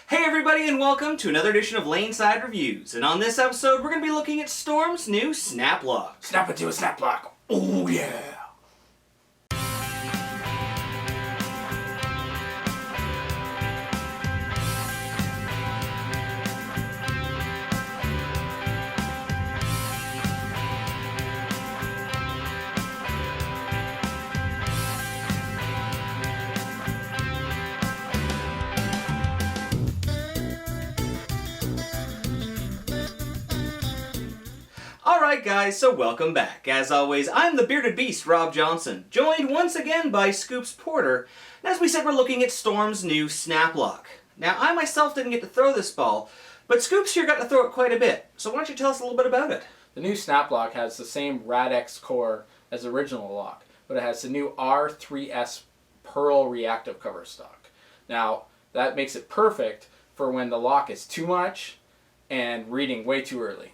Hey everybody and welcome to another edition of Laneside Reviews. And on this episode we're going to be looking at Storm's new snap lock. Snap it to a snap lock. Oh yeah. Alright guys, so welcome back. As always, I'm the bearded beast, Rob Johnson, joined once again by Scoops Porter. And as we said, we're looking at Storm's new snap lock. Now, I myself didn't get to throw this ball, but Scoops here got to throw it quite a bit. So why don't you tell us a little bit about it? The new snap lock has the same Rad-X core as the original lock, but it has the new R3S Pearl reactive cover stock. Now, that makes it perfect for when the lock is too much and reading way too early.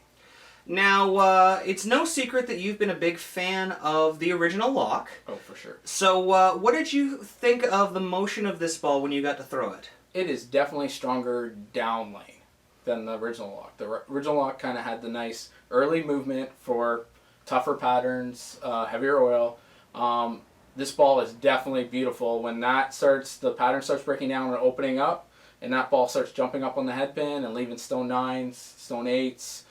Now, it's no secret that you've been a big fan of the original lock. Oh, for sure. So, what did you think of the motion of this ball when you got to throw it? It is definitely stronger down lane than the original lock. The original lock kind of had the nice early movement for tougher patterns, heavier oil. This ball is definitely beautiful. When the pattern starts breaking down and opening up, and that ball starts jumping up on the head pin and leaving stone 9s, stone 8s.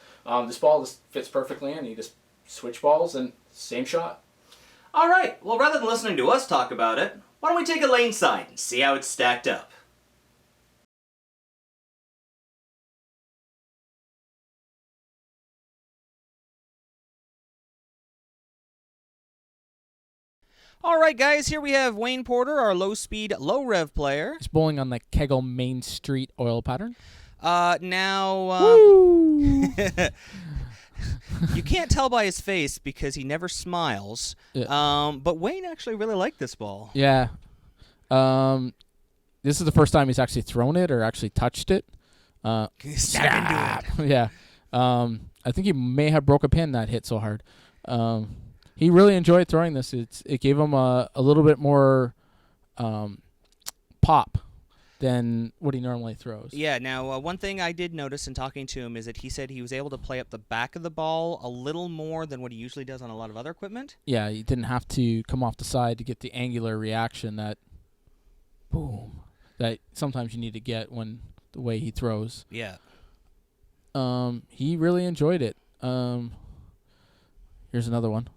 This ball just fits perfectly in. You just switch balls and same shot. Alright, well rather than listening to us talk about it, why don't we take a lane side and see how it's stacked up? Alright guys, here we have Wayne Porter, our low-speed, low-rev player. He's bowling on the KEGEL Main Street oil pattern. You can't tell by his face because he never smiles. Yeah. But Wayne actually really liked this ball. Yeah. This is the first time he's actually thrown it or actually touched it. Snap into it. Yeah. I think he may have broke a pin that hit so hard. He really enjoyed throwing this. It gave him a little bit more pop than what he normally throws. Yeah, now one thing I did notice in talking to him is that he said he was able to play up the back of the ball a little more than what he usually does on a lot of other equipment. Yeah, he didn't have to come off the side to get the angular reaction that boom that sometimes you need to get when the way he throws. Yeah. He really enjoyed it. Here's another one.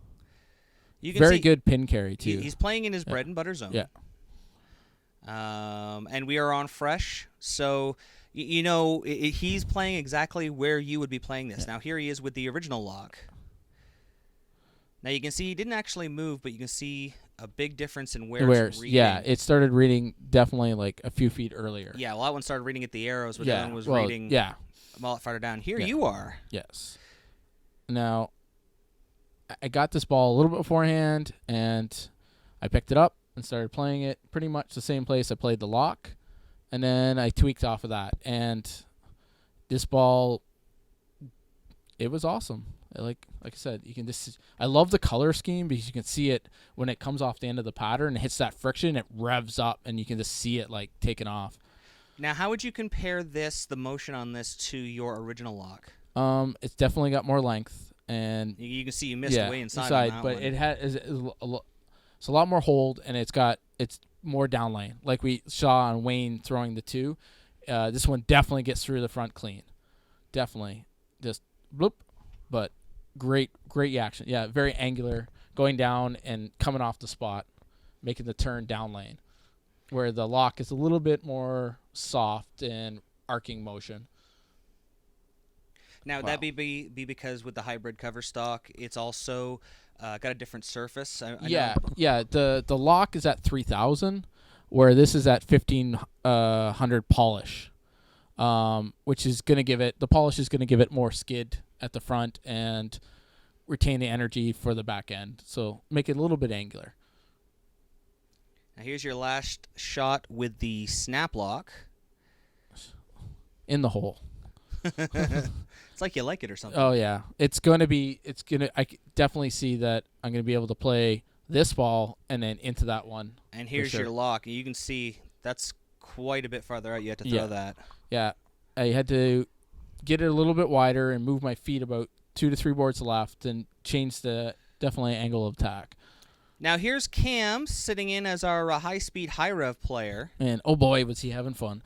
You can Very see good pin carry too. He's playing in his bread and butter zone. Yeah. And we are on fresh, so he's playing exactly where you would be playing this. Yeah. Now here he is with the original lock. Now you can see he didn't actually move, but you can see a big difference in where it's reading. Yeah, it started reading definitely like a few feet earlier. Yeah, well that one started reading at the arrows, but that one was reading a lot farther down. Here you are. Yes. Now, I got this ball a little bit beforehand, and I picked it up and started playing it pretty much the same place I played the lock, and then I tweaked off of that. And this ball, it was awesome. Like I said, you can just. I love the color scheme because you can see it when it comes off the end of the pattern. It hits that friction, it revs up, and you can just see it like taking off. Now, how would you compare the motion on this, to your original lock? It's definitely got more length, and you can see you missed way inside on that but one. it has. It's a lot more hold, and it's more down lane. Like we saw on Wayne throwing the 2. This one definitely gets through the front clean. Definitely. Just bloop. But great action. Yeah, very angular, going down and coming off the spot, making the turn down lane. Where the lock is a little bit more soft and arcing motion. Now, that be because with the hybrid cover stock, it's also got a different surface. The lock is at 3,000, where this is at 1,500 polish, which is going to give it, the polish is going to give it more skid at the front and retain the energy for the back end. So make it a little bit angular. Now here's your last shot with the snap lock. In the hole. It's like you like it or something. Oh, yeah. I definitely see that I'm going to be able to play this ball and then into that one. And here's your lock. You can see that's quite a bit farther out. You had to Yeah. throw that. Yeah, I had to get it a little bit wider and move my feet about 2 to 3 boards left and change the definitely angle of attack. Now here's Cam sitting in as our high-speed, high-rev player. And oh boy, was he having fun.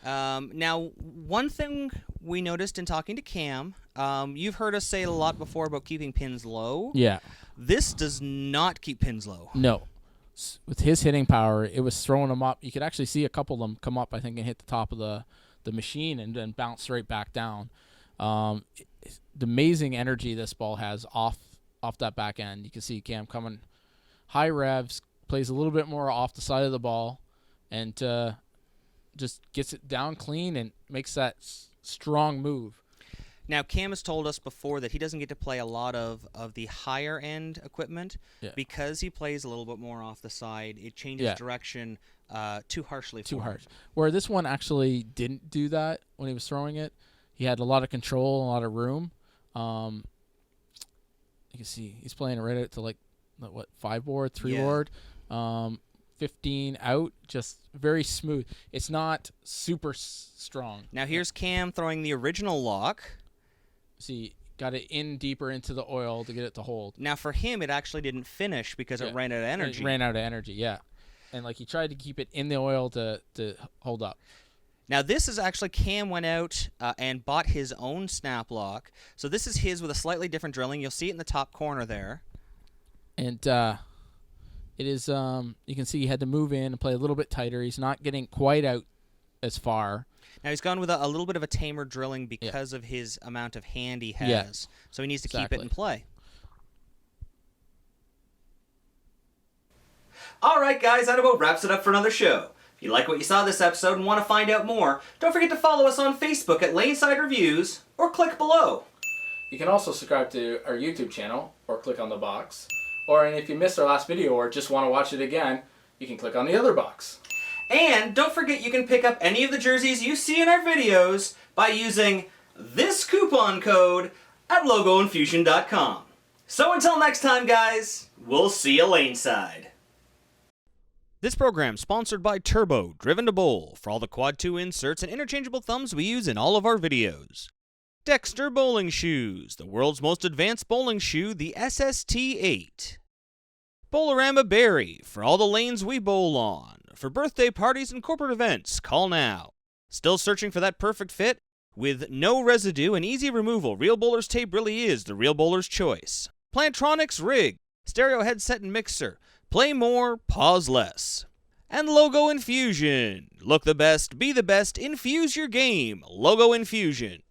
Now, one thing we noticed in talking to Cam, you've heard us say a lot before about keeping pins low. Yeah. This does not keep pins low. No. With his hitting power, it was throwing them up. You could actually see a couple of them come up, I think, and hit the top of the machine and then bounce right back down. The amazing energy this ball has off that back end. You can see Cam coming high revs, plays a little bit more off the side of the ball, and just gets it down clean and makes that strong move. Now, Cam has told us before that he doesn't get to play a lot of the higher-end equipment because he plays a little bit more off the side. It changes direction too harshly for him. Harsh. Where this one actually didn't do that when he was throwing it. He had a lot of control, a lot of room. You can see he's playing it right out to 5 board, 3 board, 15 out, just very smooth. It's not super strong. Now here's Cam throwing the original lock. See, got it in deeper into the oil to get it to hold. Now for him, it actually didn't finish because it ran out of energy. It ran out of energy, yeah. And he tried to keep it in the oil to hold up. Now this is actually Cam went out and bought his own snap lock. So this is his with a slightly different drilling. You'll see it in the top corner there. And it is, you can see he had to move in and play a little bit tighter. He's not getting quite out as far. Now he's gone with a little bit of a tamer drilling because of his amount of hand he has. So he needs to keep it in play. All right, guys, that about wraps it up for another show. If you like what you saw this episode and want to find out more, don't forget to follow us on Facebook at Laneside Reviews or click below. You can also subscribe to our YouTube channel or click on the box. And if you missed our last video or just want to watch it again, you can click on the other box. And don't forget you can pick up any of the jerseys you see in our videos by using this coupon code at logoinfusion.com. So until next time, guys, we'll see you laneside. This program sponsored by Turbo, Driven to Bowl, for all the Quad 2 inserts and interchangeable thumbs we use in all of our videos. Dexter Bowling Shoes, the world's most advanced bowling shoe, the SST-8. Bowlerama Berry, for all the lanes we bowl on. For birthday parties and corporate events, call now. Still searching for that perfect fit? With no residue and easy removal, Real Bowlers Tape really is the Real Bowler's choice. Plantronics Rig, stereo headset and mixer. Play more, pause less. And Logo Infusion. Look the best, be the best, infuse your game. Logo Infusion.